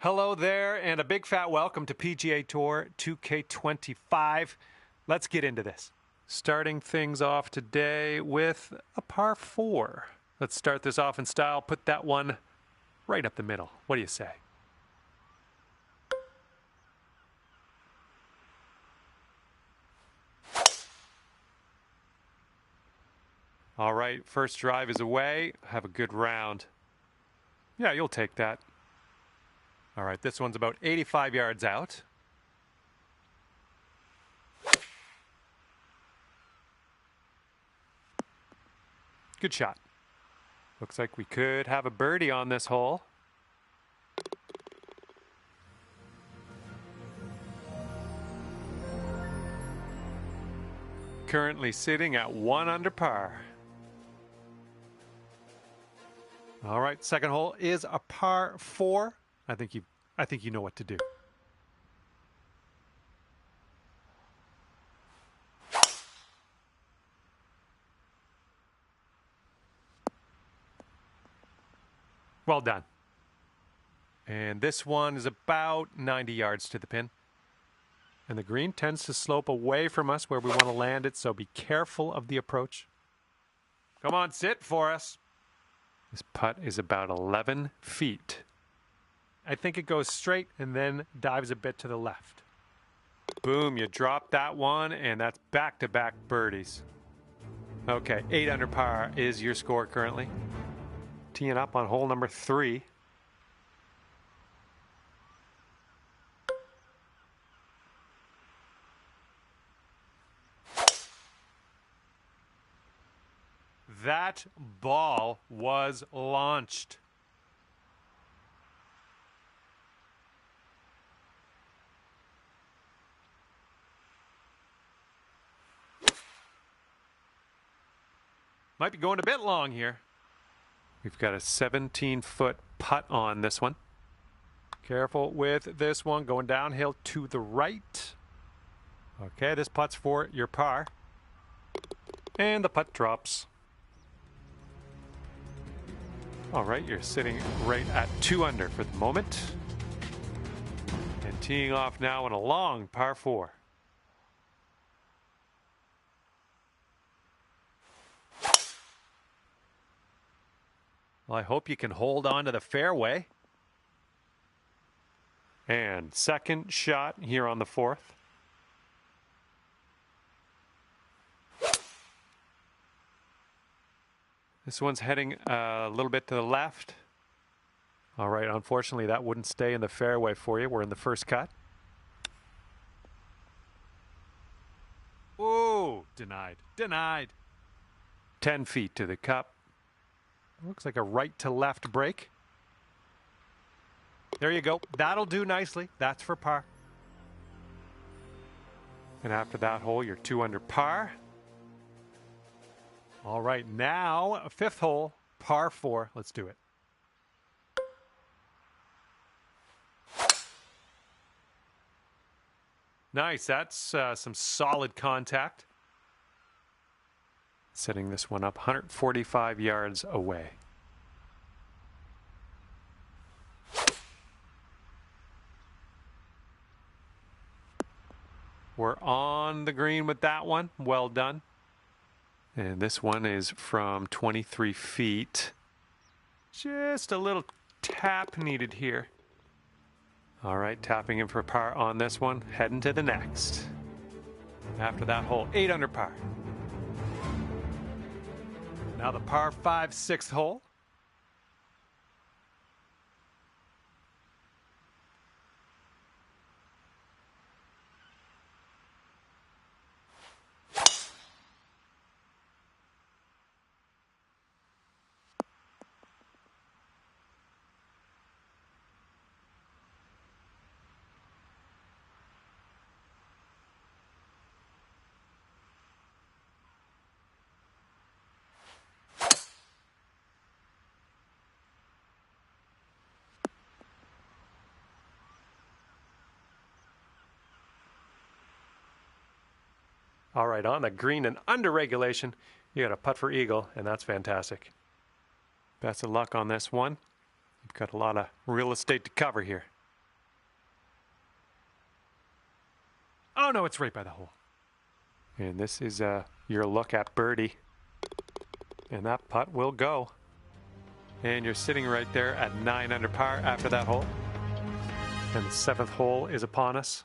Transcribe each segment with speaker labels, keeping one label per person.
Speaker 1: Hello there, and a big fat welcome to PGA Tour 2K25. Let's get into this. Starting things off today with a par 4. Let's start this off in style. Put that one right up the middle. What do you say? All right, first drive is away. Have a good round. Yeah, you'll take that. All right, this one's about 85 yards out. Good shot. Looks like we could have a birdie on this hole. Currently sitting at 1 under par. All right, second hole is a par 4. I think you know what to do. Well done. And this one is about 90 yards to the pin. And the green tends to slope away from us where we want to land it, so be careful of the approach. Come on, sit for us. This putt is about 11 feet. I think it goes straight and then dives a bit to the left. Boom, you drop that one, and that's back-to-back birdies. Okay, 8 under par is your score currently. Teeing up on hole number 3. That ball was launched. Might be going a bit long here. We've got a 17-foot putt on this one. Careful with this one, going downhill to the right. Okay, this putt's for your par. And the putt drops. All right, you're sitting right at 2 under for the moment. And teeing off now on a long par 4. Well, I hope you can hold on to the fairway. And second shot here on the 4th. This one's heading a little bit to the left. All right, unfortunately, that wouldn't stay in the fairway for you. We're in the first cut. Oh, denied, denied. 10 feet to the cup. Looks like a right to left break. There you go. That'll do nicely. That's for par. And after that hole, you're 2 under par. All right, now a 5th hole, par 4. Let's do it. Nice. That's some solid contact. Setting this one up 145 yards away. We're on the green with that one. Well done. And this one is from 23 feet. Just a little tap needed here. All right, tapping in for par on this one. Heading to the next. After that hole, 8 under par. Now the par 5 6th hole. All right, on the green and under regulation, you got a putt for eagle, and that's fantastic. Best of luck on this one. You've got a lot of real estate to cover here. Oh, no, it's right by the hole. And this is your look at birdie. And that putt will go. And you're sitting right there at 9 under par after that hole. And the 7th hole is upon us.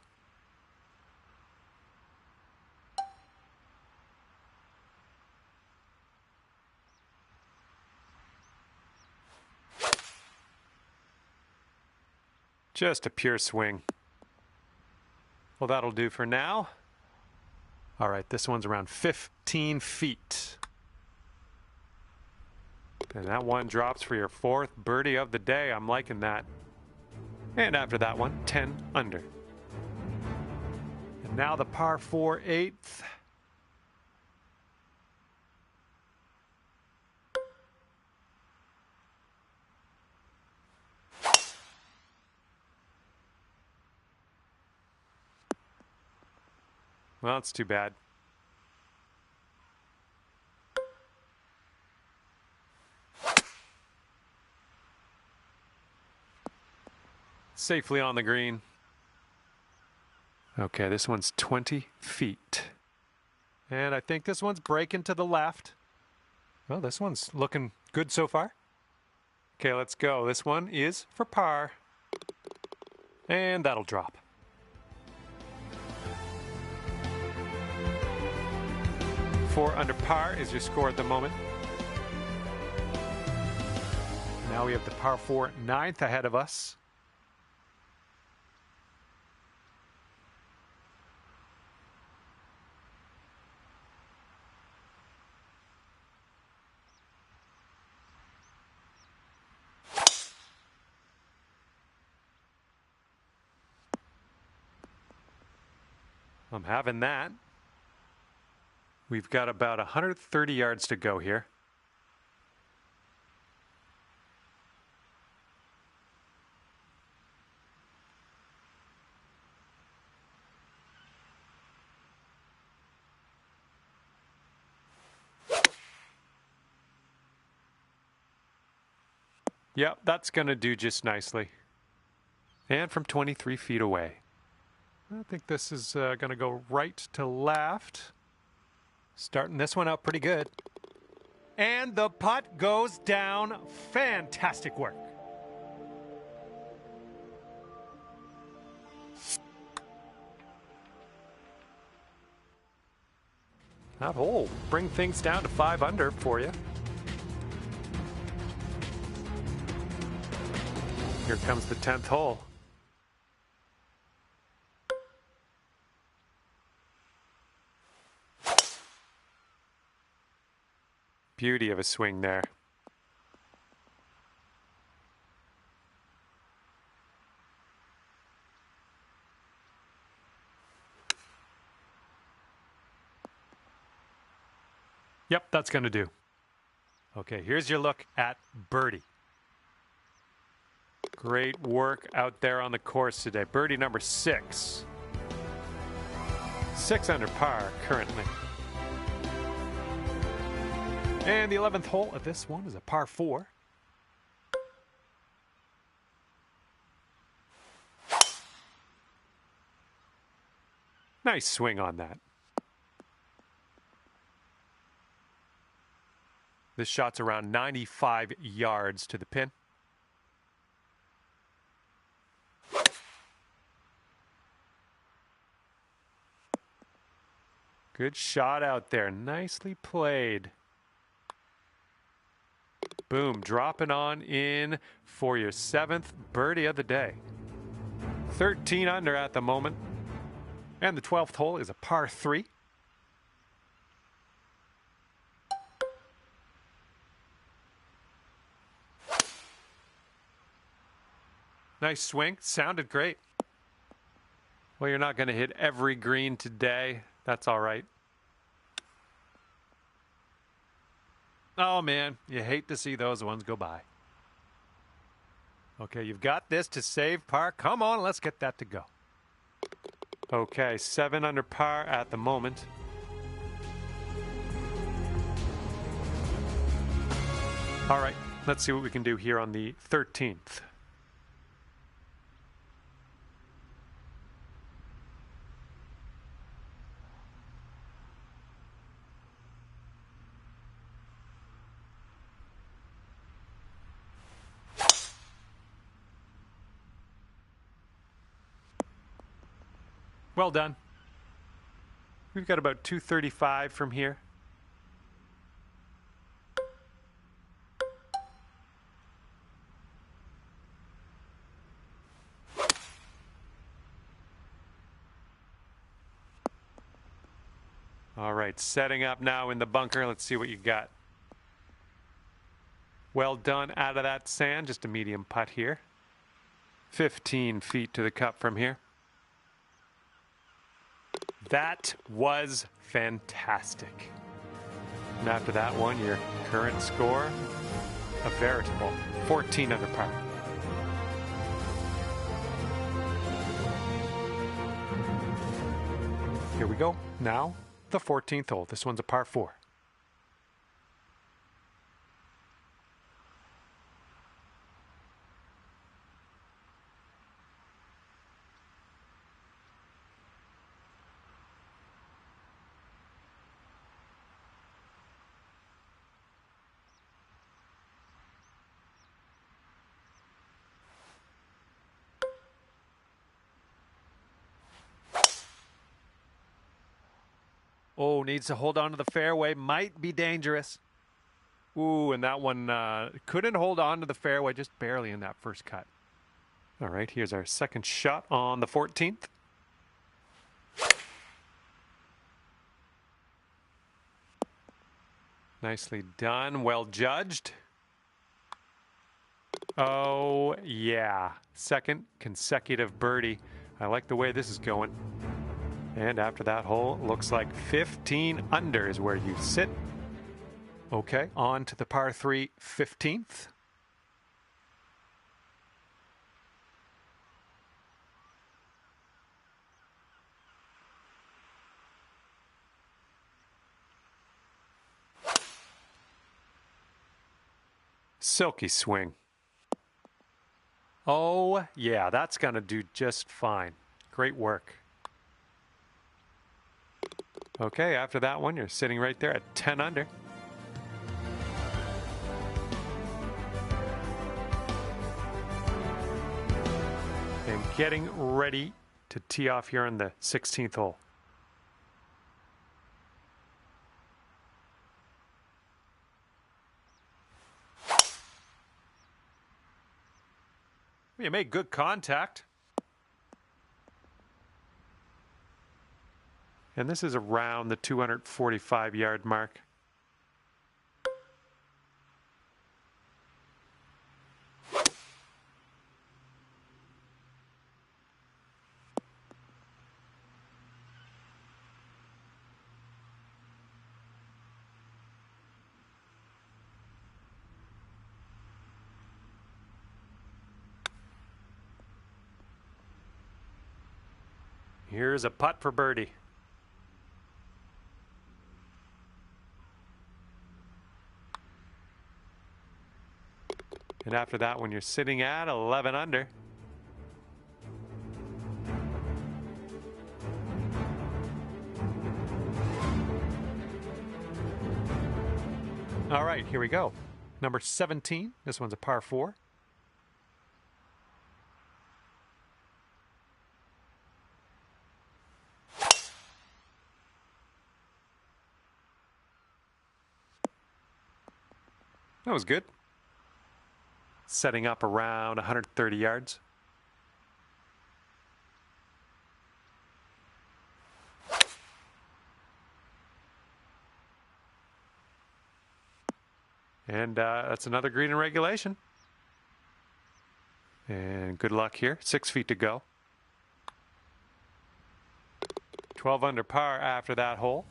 Speaker 1: Just a pure swing. Well, that'll do for now. All right, this one's around 15 feet. And that one drops for your 4th birdie of the day. I'm liking that. And after that one, 10 under. And now the par 4 8th. Well, it's too bad. Safely on the green. Okay, this one's 20 feet. And I think this one's breaking to the left. Well, this one's looking good so far. Okay, let's go. This one is for par. And that'll drop. Four under par is your score at the moment. Now we have the par 4 9th ahead of us. I'm having that. We've got about 130 yards to go here. Yep, that's going to do just nicely. And from 23 feet away. I think this is going to go right to left. Starting this one out pretty good. And the putt goes down. Fantastic work. That hole bring things down to 5 under for you. Here comes the 10th hole. Beauty of a swing there. Yep, that's going to do. Okay, here's your look at birdie. Great work out there on the course today. Birdie number 6. 6 under par currently. And the 11th hole of this one is a par 4. Nice swing on that. This shot's around 95 yards to the pin. Good shot out there. Nicely played. Boom, dropping on in for your 7th birdie of the day. 13 under at the moment. And the 12th hole is a par 3. Nice swing, sounded great. Well, you're not going to hit every green today. That's all right. Oh, man, you hate to see those ones go by. Okay, you've got this to save par. Come on, let's get that to go. Okay, 7 under par at the moment. All right, let's see what we can do here on the 13th. Well done. We've got about 235 from here. All right, setting up now in the bunker. Let's see what you got. Well done out of that sand. Just a medium putt here. 15 feet to the cup from here. That was fantastic. And after that one, your current score, a veritable 14 under par. Here we go. Now, the 14th hole. This one's a par 4. Oh, needs to hold on to the fairway. Might be dangerous. Ooh, and that one couldn't hold on to the fairway, just barely in that first cut. All right, here's our second shot on the 14th. Nicely done, well judged. Oh, yeah. Second consecutive birdie. I like the way this is going. And after that hole, looks like 15 under is where you sit. Okay, on to the par 3 15th. Silky swing. Oh, yeah, that's going to do just fine. Great work. Okay, after that one, you're sitting right there at 10 under. And getting ready to tee off here on the 16th hole. You made good contact. And this is around the 245-yard mark. Here's a putt for birdie. And after that one, you're sitting at 11 under. All right, here we go. Number 17. This one's a par 4. That was good. Setting up around 130 yards. And that's another green in regulation. And good luck here. 6 feet to go. 12 under par after that hole.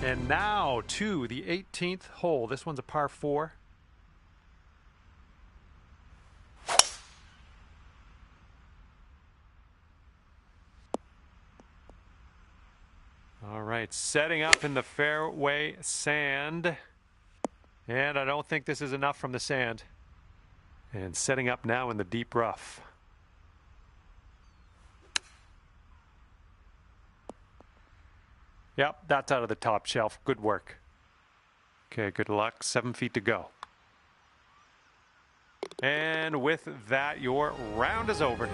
Speaker 1: And now to the 18th hole. This one's a par 4. All right, setting up in the fairway sand. And I don't think this is enough from the sand. And setting up now in the deep rough. Yep, that's out of the top shelf. Good work. Okay, good luck. 7 feet to go. And with that, your round is over.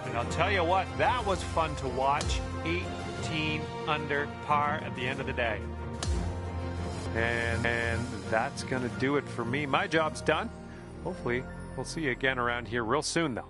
Speaker 1: And I'll tell you what, that was fun to watch. 18 under par at the end of the day. And that's going to do it for me. My job's done. Hopefully, we'll see you again around here real soon, though.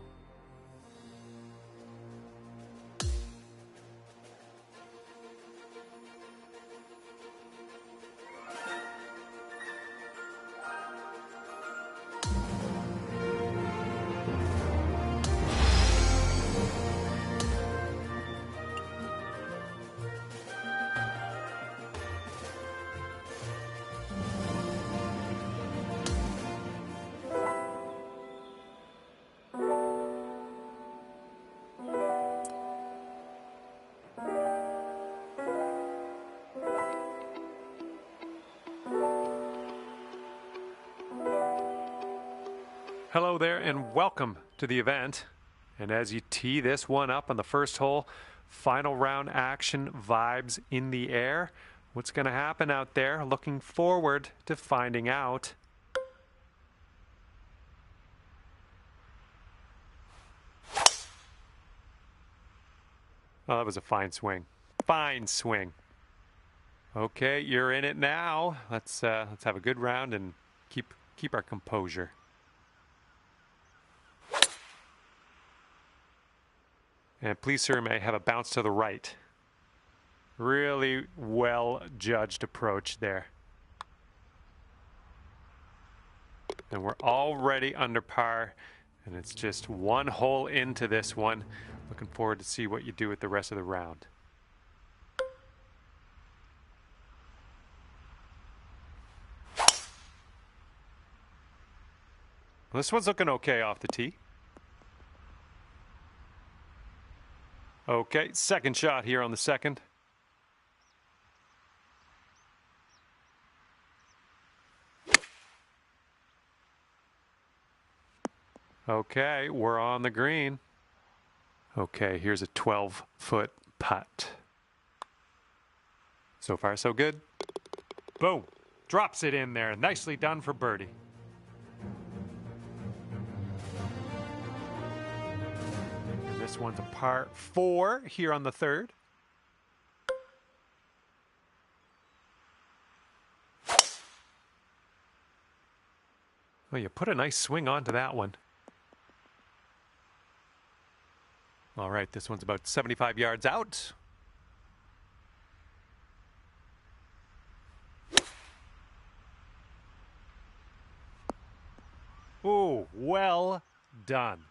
Speaker 1: Hello there and welcome to the event. And as you tee this one up on the first hole, final round action, vibes in the air. What's going to happen out there? Looking forward to finding out. Oh, that was a fine swing. Fine swing. Okay, you're in it now. Let's have a good round and keep our composure. And please, sir, may I have a bounce to the right. Really well-judged approach there. And we're already under par, and it's just one hole into this one. Looking forward to see what you do with the rest of the round. Well, this one's looking okay off the tee. Okay, second shot here on the second. Okay, we're on the green. Okay, here's a 12-foot putt. So far, so good. Boom. Drops it in there. Nicely done for birdie. This one's a par 4 here on the third. Well, you put a nice swing onto that one. All right, this one's about 75 yards out. Oh, well done.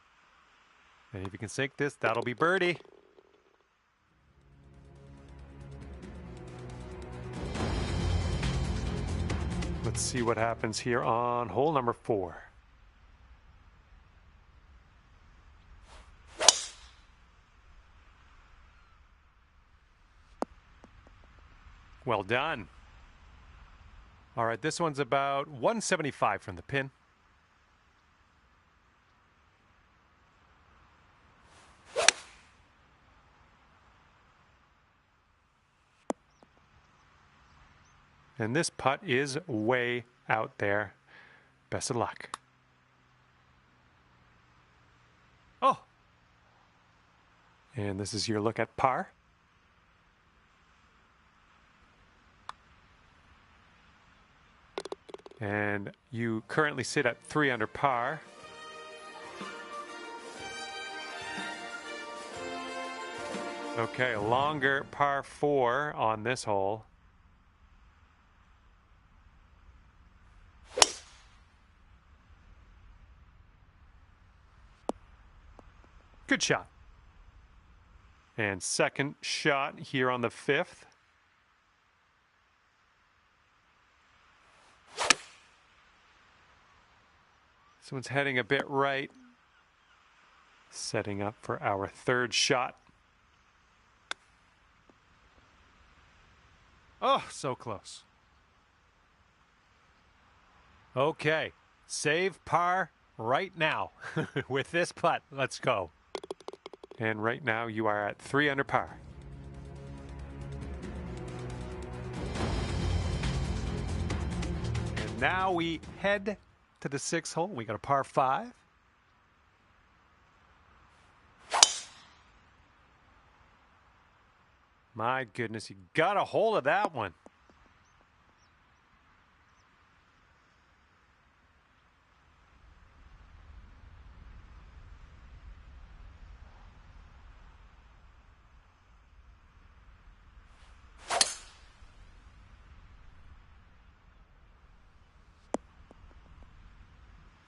Speaker 1: And if you can sink this, that'll be birdie. Let's see what happens here on hole number 4. Well done. All right, this one's about 175 from the pin. And this putt is way out there. Best of luck. Oh! And this is your look at par. And you currently sit at 3 under par. Okay, a longer par 4 on this hole. Good shot. And second shot here on the 5th. This one's heading a bit right. Setting up for our third shot. Oh, so close. Okay, save par right now with this putt. Let's go. And right now you are at 3 under par. And now we head to the 6th hole. We got a par 5. My goodness, you got a hold of that one.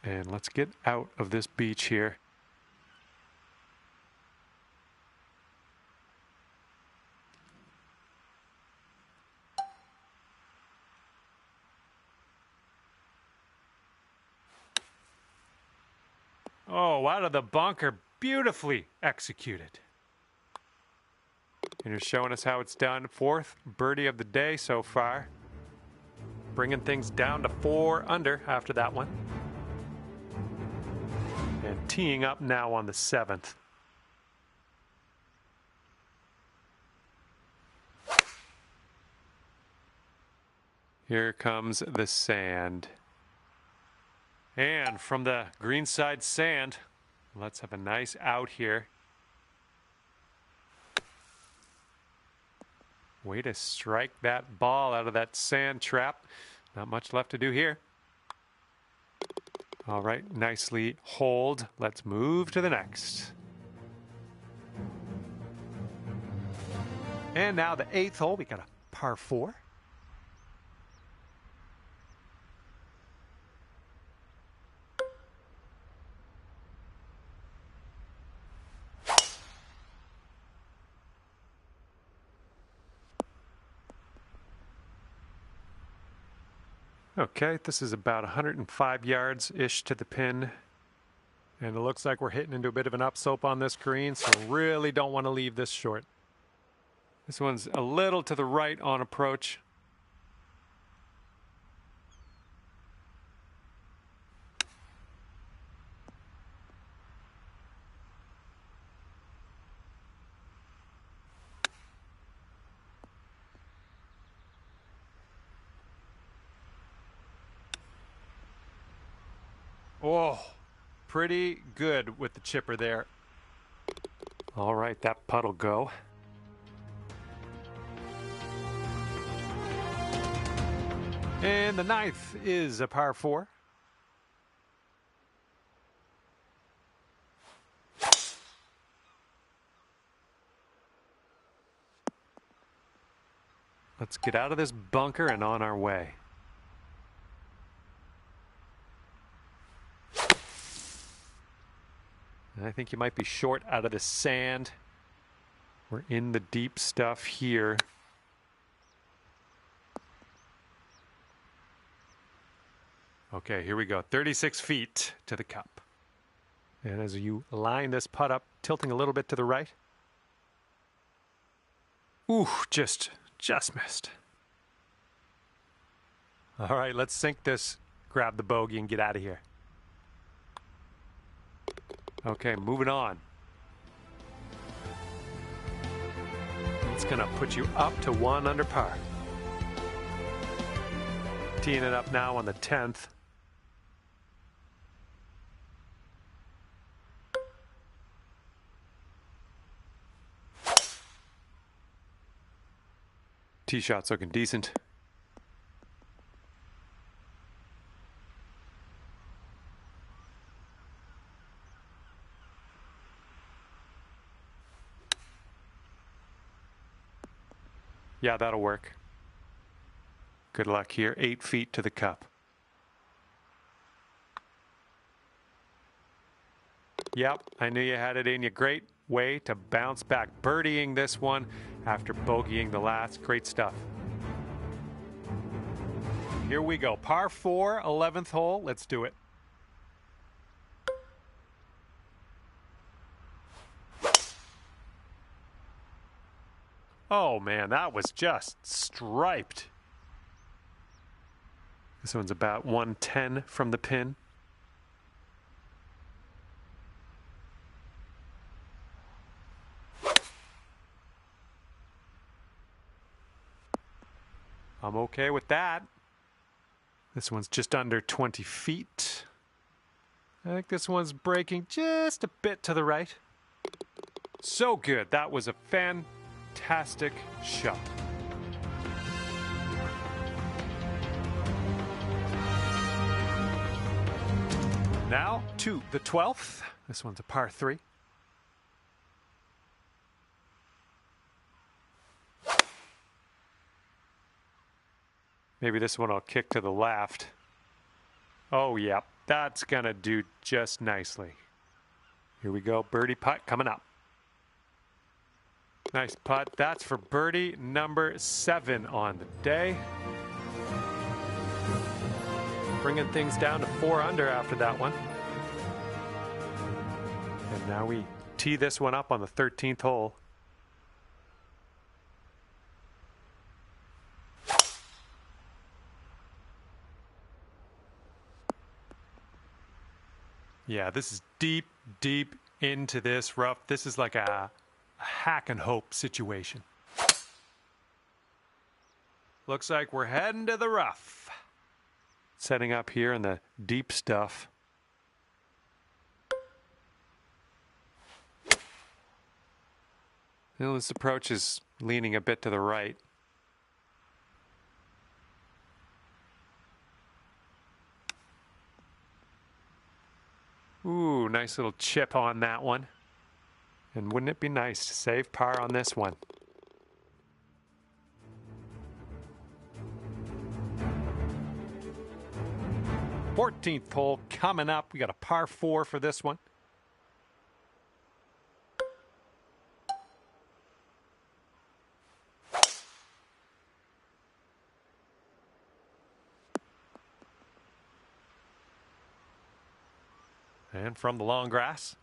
Speaker 1: And let's get out of this beach here. Oh, out of the bunker, beautifully executed. And you're showing us how it's done. 4th birdie of the day so far. Bringing things down to 4 under after that one. And teeing up now on the 7th. Here comes the sand. And from the greenside sand, let's have a nice out here. Way to strike that ball out of that sand trap. Not much left to do here. All right, nicely holed. Let's move to the next. And now the 8th hole, we got a par 4. Okay, this is about 105 yards-ish to the pin. And it looks like we're hitting into a bit of an upslope on this green, so really don't want to leave this short. This one's a little to the right on approach. Oh, pretty good with the chipper there. All right, that putt'll go. And the 9th is a par 4. Let's get out of this bunker and on our way. I think you might be short out of the sand. We're in the deep stuff here. Okay, here we go. 36 feet to the cup. And as you line this putt up, tilting a little bit to the right. Ooh, just missed. All right, let's sink this, grab the bogey, and get out of here. Okay, moving on. It's going to put you up to 1 under par. Teeing it up now on the 10th. Tee shot's looking decent. Yeah, that'll work. Good luck here. 8 feet to the cup. Yep, I knew you had it in you. Great way to bounce back. Birdieing this one after bogeying the last. Great stuff. Here we go. Par 4, 11th hole. Let's do it. Oh man, that was just striped. This one's about 110 from the pin. I'm okay with that. This one's just under 20 feet. I think this one's breaking just a bit to the right. So good. That was a fantastic shot. Now to the 12th. This one's a par 3. Maybe this one will kick to the left. Oh, yeah, that's going to do just nicely. Here we go, birdie putt coming up. Nice putt. That's for birdie number 7 on the day. Bringing things down to 4 under after that one. And now we tee this one up on the 13th hole. Yeah, this is deep, deep into this rough. This is like a hack and hope situation. Looks like we're heading to the rough. Setting up here in the deep stuff. You know, this approach is leaning a bit to the right. Ooh, nice little chip on that one. And wouldn't it be nice to save par on this one? Fourteenth hole coming up. We got a par 4 for this one. And from the long grass.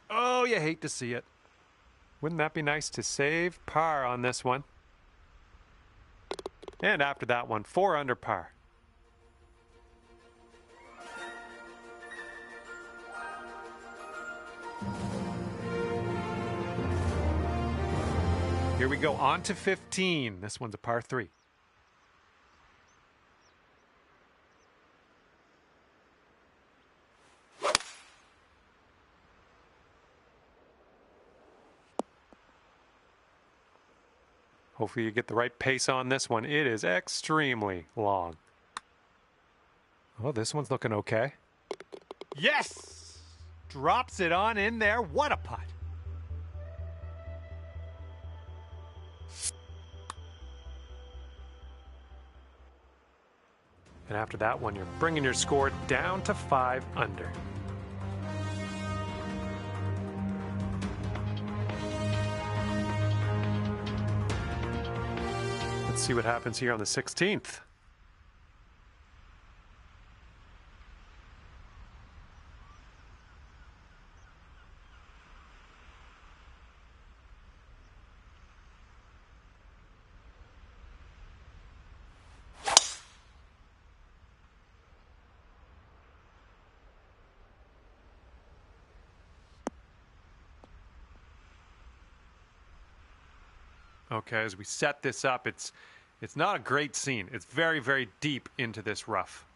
Speaker 1: Oh, you hate to see it. Wouldn't that be nice to save par on this one? And after that one, 4 under par. Here we go, on to 15. This one's a par 3. Hopefully you get the right pace on this one. It is extremely long. Oh, this one's looking okay. Yes! Drops it on in there. What a putt. And after that one, you're bringing your score down to 5 under. Let's see what happens here on the 16th. Okay, as we set this up, it's not a great scene. It's very, very deep into this rough.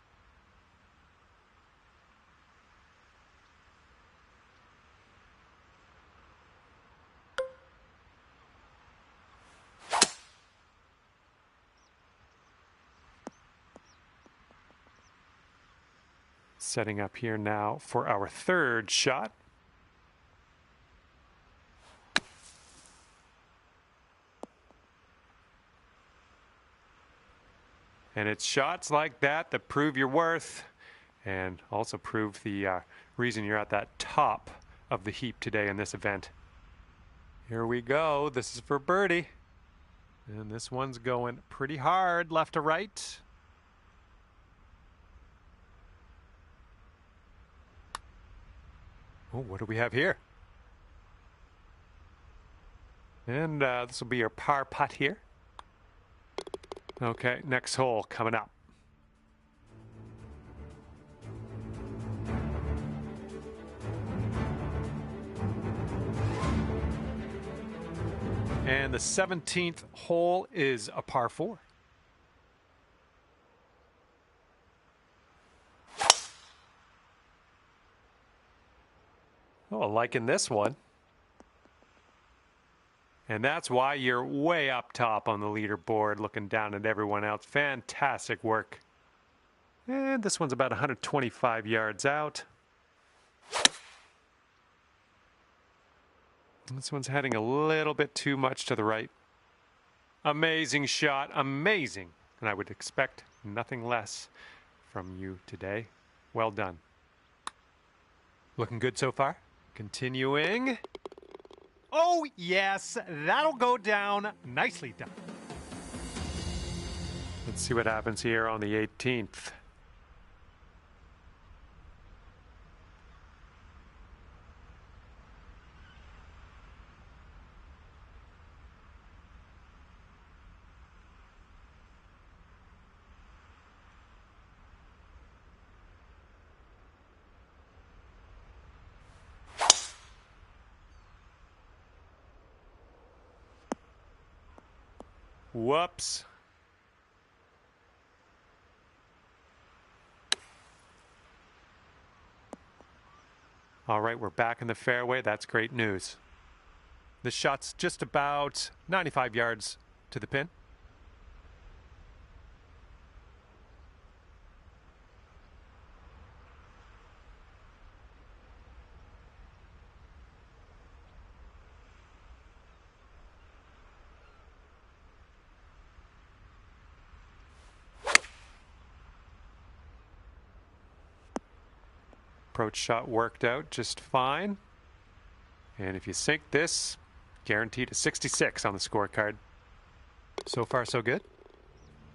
Speaker 1: Setting up here now for our 3rd shot. And it's shots like that that prove your worth and also prove the reason you're at that top of the heap today in this event. Here we go. This is for birdie. And this one's going pretty hard left to right. Oh, what do we have here? And this will be your par putt here. Okay, next hole coming up. And the 17th hole is a par 4. Oh, liking this one. And that's why you're way up top on the leaderboard, looking down at everyone else. Fantastic work. And this one's about 125 yards out. This one's heading a little bit too much to the right. Amazing shot, amazing. And I would expect nothing less from you today. Well done. Looking good so far. Continuing. Oh, yes, that'll go down. Nicely done. Let's see what happens here on the 18th. Whoops. All right, we're back in the fairway. That's great news. The shot's just about 95 yards to the pin. Approach shot worked out just fine. And if you sink this, guaranteed a 66 on the scorecard. So far, so good.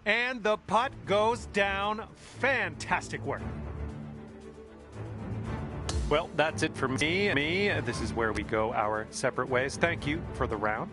Speaker 1: And the putt goes down. Fantastic work. Well, that's it for me. This is where we go our separate ways. Thank you for the round.